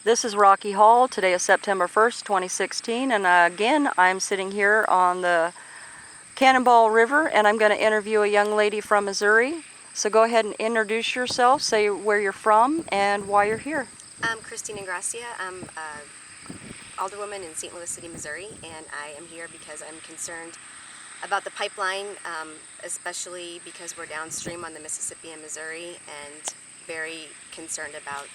This is Rocky Hall. Today is September 1st, 2016, and again, I'm sitting here on the Cannonball River, and I'm going to interview a young lady from Missouri. So go ahead and introduce yourself, say where you're from, and why you're here. I'm Christine Ingracia. I'm alderwoman in St. Louis City, Missouri, and I am here because I'm concerned about the pipeline, especially because we're downstream on the Mississippi and Missouri, and very concerned about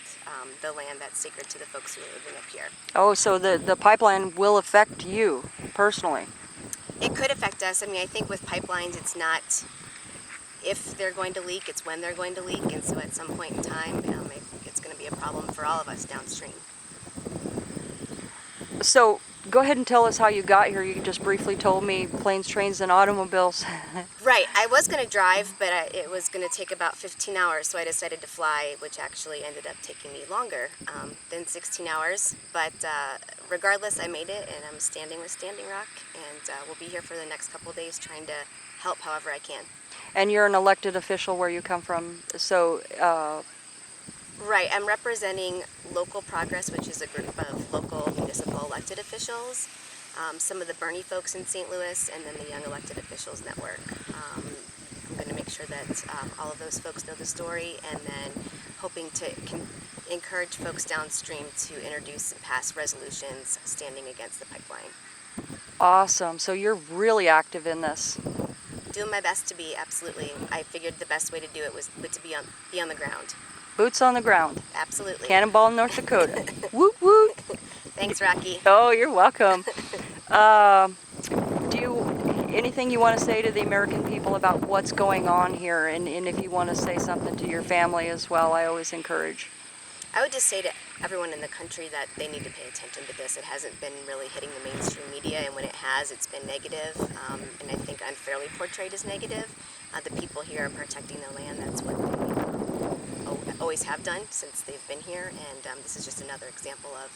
the land that's sacred to the folks who are living up here. Oh, so the pipeline will affect you personally? It could affect us. I mean, I think with pipelines, it's not if they're going to leak, it's when they're going to leak, and so at some point in time, I think it's going to be a problem for all of us downstream. So go ahead and tell us how you got here. You just briefly told me planes, trains, and automobiles. Right. I was going to drive, but it was going to take about 15 hours, so I decided to fly, which actually ended up taking me longer than 16 hours. But regardless, I made it, and I'm standing with Standing Rock, and we'll be here for the next couple of days trying to help however I can. And you're an elected official where you come from, so... Right. I'm representing Local Progress, which is a group of local municipal elected officials, some of the Bernie folks in St. Louis, and then the Young Elected Officials Network. I'm going to make sure that all of those folks know the story, and then hoping to encourage folks downstream to introduce and pass resolutions standing against the pipeline. Awesome. So you're really active in this. Doing my best to be, absolutely. I figured the best way to do it was to be on the ground. Boots on the ground. Absolutely. Cannonball, North Dakota. Woot woot. Thanks, Rocky. Oh, you're welcome. Anything you want to say to the American people about what's going on here? And if you want to say something to your family as well, I always encourage. I would just say to everyone in the country that they need to pay attention to this. It hasn't been really hitting the mainstream media, and when it has, it's been negative, and I think unfairly portrayed as negative. The people here are protecting the land. That's what they always have done since they've been here, and this is just another example of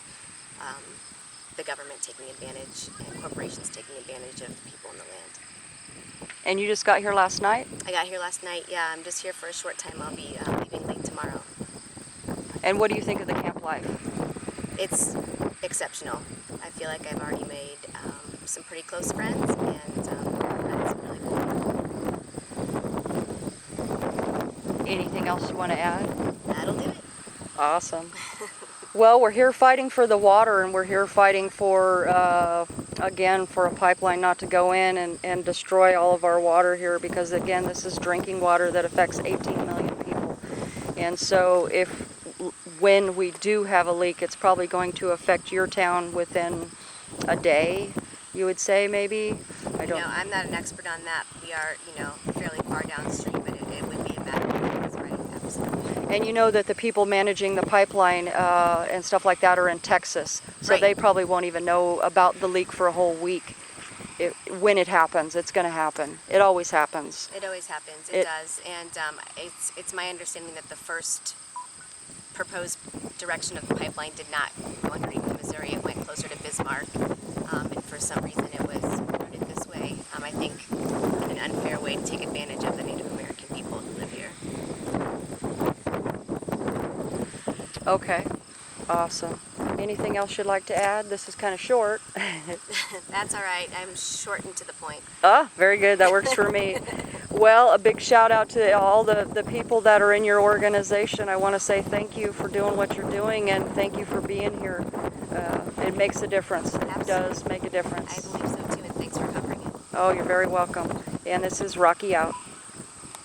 the government taking advantage and corporations taking advantage of the people in the land. And you just got here last night? I got here last night, yeah. I'm just here for a short time. I'll be leaving late tomorrow. And what do you think of the camp life? It's exceptional. I feel like I've already made some pretty close friends, and that's really cool. Anything else you want to add? That'll do it. Awesome. Well, we're here fighting for the water, and we're here fighting for, again, for a pipeline not to go in and destroy all of our water here, because, again, this is drinking water that affects 18 million people. And so when we do have a leak, it's probably going to affect your town within a day, you would say, maybe? I'm not an expert on that. We are, fairly far downstream, but it would be a matter of days, right? Absolutely. And you know that the people managing the pipeline and stuff like that are in Texas, so Right. They probably won't even know about the leak for a whole week. When it happens, it's going to happen. It always happens. It always happens. It does. And it's my understanding that the first proposed direction of the pipeline did not go underneath Missouri. It went closer to Bismarck, and for some reason it was routed this way. I think in an unfair way to take advantage of the Native American people who live here. Okay, awesome. Anything else you'd like to add? This is kind of short. That's all right. I'm short and to the point. Very good. That works for me. Well, a big shout out to all the people that are in your organization. I want to say thank you for doing what you're doing, and thank you for being here. It makes a difference. Absolutely. It does make a difference. I believe so too, and thanks for covering it. Oh, you're very welcome. And this is Rocky out.